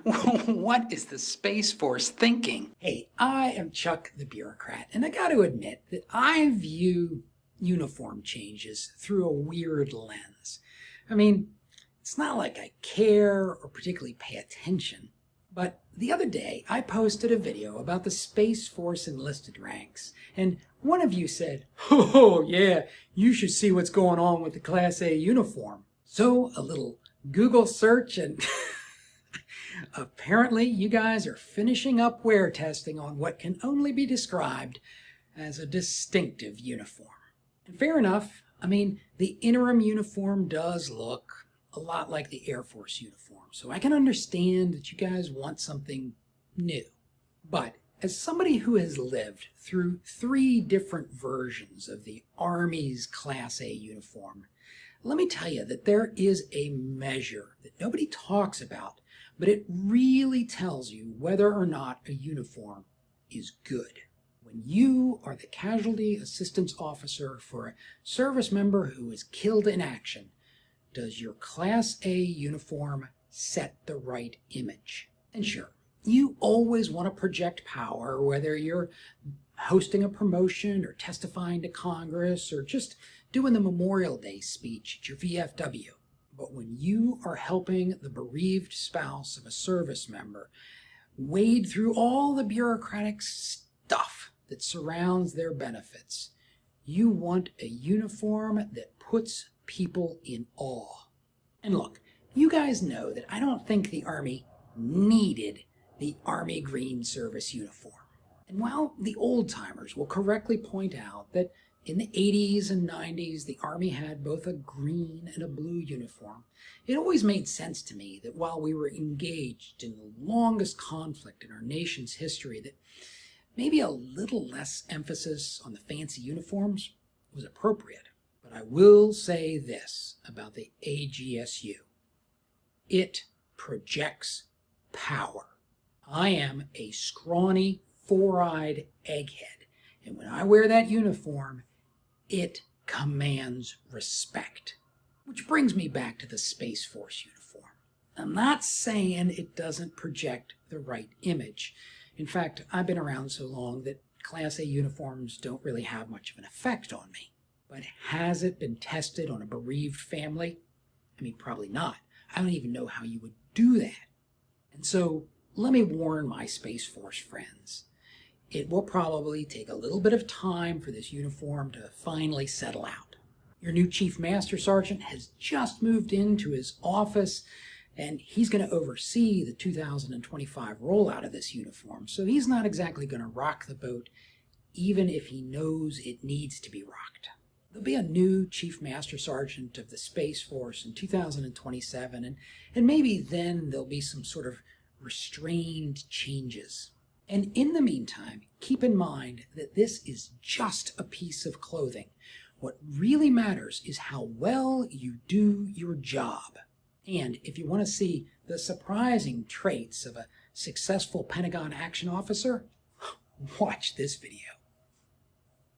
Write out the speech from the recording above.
What is the Space Force thinking? Hey, I am Chuck the bureaucrat, and I got to admit that I view uniform changes through a weird lens. I mean, it's not like I care or particularly pay attention, but the other day I posted a video about the Space Force enlisted ranks, and one of you said, "Oh, yeah, you should see what's going on with the Class A uniform." So a little Google search and apparently you guys are finishing up wear testing on what can only be described as a distinctive uniform. And fair enough, I mean, the interim uniform does look a lot like the Air Force uniform, so I can understand that you guys want something new. But as somebody who has lived through 3 different versions of the Army's Class A uniform, let me tell you that there is a measure that nobody talks about, but it really tells you whether or not a uniform is good. When you are the casualty assistance officer for a service member who is killed in action, does your Class A uniform set the right image? And sure, you always want to project power, whether you're hosting a promotion or testifying to Congress or just doing the Memorial Day speech at your VFW. But when you are helping the bereaved spouse of a service member wade through all the bureaucratic stuff that surrounds their benefits, you want a uniform that puts people in awe. And look, you guys know that I don't think the Army needed the Army Green Service uniform. And while the old-timers will correctly point out that in the 80s and 90s, the Army had both a green and a blue uniform, it always made sense to me that while we were engaged in the longest conflict in our nation's history, that maybe a little less emphasis on the fancy uniforms was appropriate. But I will say this about the AGSU. It projects power. I am a scrawny, 4-eyed egghead, and when I wear that uniform, it commands respect. Which brings me back to the Space Force uniform. I'm not saying it doesn't project the right image. In fact, I've been around so long that Class A uniforms don't really have much of an effect on me. But has it been tested on a bereaved family? I mean, probably not. I don't even know how you would do that. And so, let me warn my Space Force friends. It will probably take a little bit of time for this uniform to finally settle out. Your new Chief Master Sergeant has just moved into his office, and he's going to oversee the 2025 rollout of this uniform, so he's not exactly going to rock the boat, even if he knows it needs to be rocked. There'll be a new Chief Master Sergeant of the Space Force in 2027, and maybe then there'll be some sort of restrained changes. And in the meantime, keep in mind that this is just a piece of clothing. What really matters is how well you do your job. And if you want to see the surprising traits of a successful Pentagon action officer, watch this video.